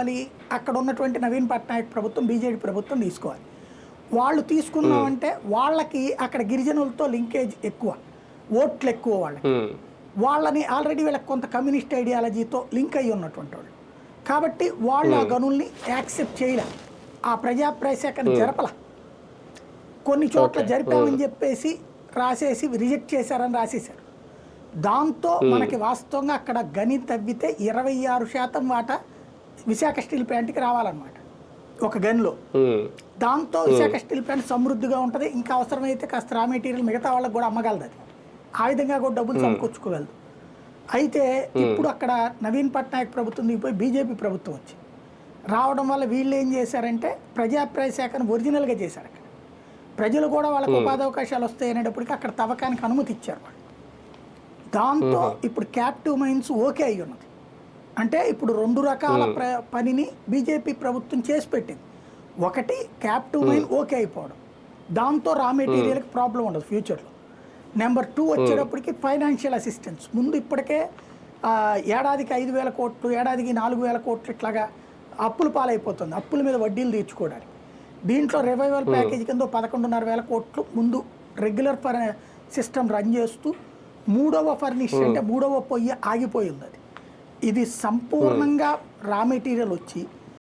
తీసుకోవాలి? అక్కడ ఉన్నటువంటి నవీన్ పట్నాయక్ ప్రభుత్వం, బీజేపీ ప్రభుత్వం తీసుకోవాలి. వాళ్ళు తీసుకున్నామంటే వాళ్ళకి అక్కడ గిరిజనులతో లింకేజ్ ఎక్కువ, ఓట్లు ఎక్కువ వాళ్ళకి. వాళ్ళని ఆల్రెడీ వీళ్ళకి కొంత కమ్యూనిస్ట్ ఐడియాలజీతో లింక్ అయ్యి ఉన్నటువంటి వాళ్ళు కాబట్టి వాళ్ళు ఆ గనుల్ని యాక్సెప్ట్ చేయలే. ఆ ప్రజాప్రసేకరణ జరపల. కొన్ని చోట్ల జరిపామని చెప్పేసి రాసేసి రిజెక్ట్ చేశారని రాసేశారు. దాంతో మనకి వాస్తవంగా అక్కడ గని తవ్వితే 26% వాటా విశాఖ స్టీల్ ప్లాంట్కి రావాలన్నమాట ఒక గనిలో. దాంతో విశాఖ స్టీల్ ప్లాంట్ సమృద్ధిగా ఉంటుంది. ఇంకా అవసరమైతే కాస్త రా మెటీరియల్ మిగతా వాళ్ళకి కూడా అమ్మగలదు. అది ఆ విధంగా కూడా డబ్బులు సమకూర్చుకోగలదు. అయితే ఇప్పుడు అక్కడ నవీన్ పట్నాయక్ ప్రభుత్వం దిగిపోయి బీజేపీ ప్రభుత్వం వచ్చి రావడం వల్ల వీళ్ళు ఏం చేశారంటే ప్రజాప్రసేకరణ ఒరిజినల్గా చేశారు. అక్కడ ప్రజలు కూడా వాళ్ళకి ఉపాధి అవకాశాలు వస్తాయి అనేటప్పటికీ అక్కడ తవ్వకానికి అనుమతి ఇచ్చారు వాళ్ళు. దాంతో ఇప్పుడు క్యాప్టివ్ మైన్స్ ఓకే అయ్యి ఉన్నది. అంటే ఇప్పుడు 2 రకాల పనిని బీజేపీ ప్రభుత్వం చేసి పెట్టింది. ఒకటి క్యాప్టివ్ మైన్ ఓకే అయిపోవడం, దాంతో రా మెటీరియల్కి ప్రాబ్లం ఉండదు ఫ్యూచర్లో. నెంబర్ 2 వచ్చేటప్పటికి ఫైనాన్షియల్ అసిస్టెన్స్. ముందు ఇప్పటికే ఏడాదికి 5,000 కోట్లు, ఏడాదికి 4,000 కోట్లు ఇట్లాగా అప్పుల పాలైపోతుంది, అప్పుల మీద వడ్డీలు తీర్చుకోవడానికి. దీంట్లో రివైవల్ ప్యాకేజ్ కింద 11,500 కోట్లు ముందు రెగ్యులర్ సిస్టమ్ రన్ చేస్తూ 3వ ఫర్నిష్ అంటే 3వ పొయ్యి ఆగిపోయింది. అది ఇది సంపూర్ణంగా రా మెటీరియల్ వచ్చి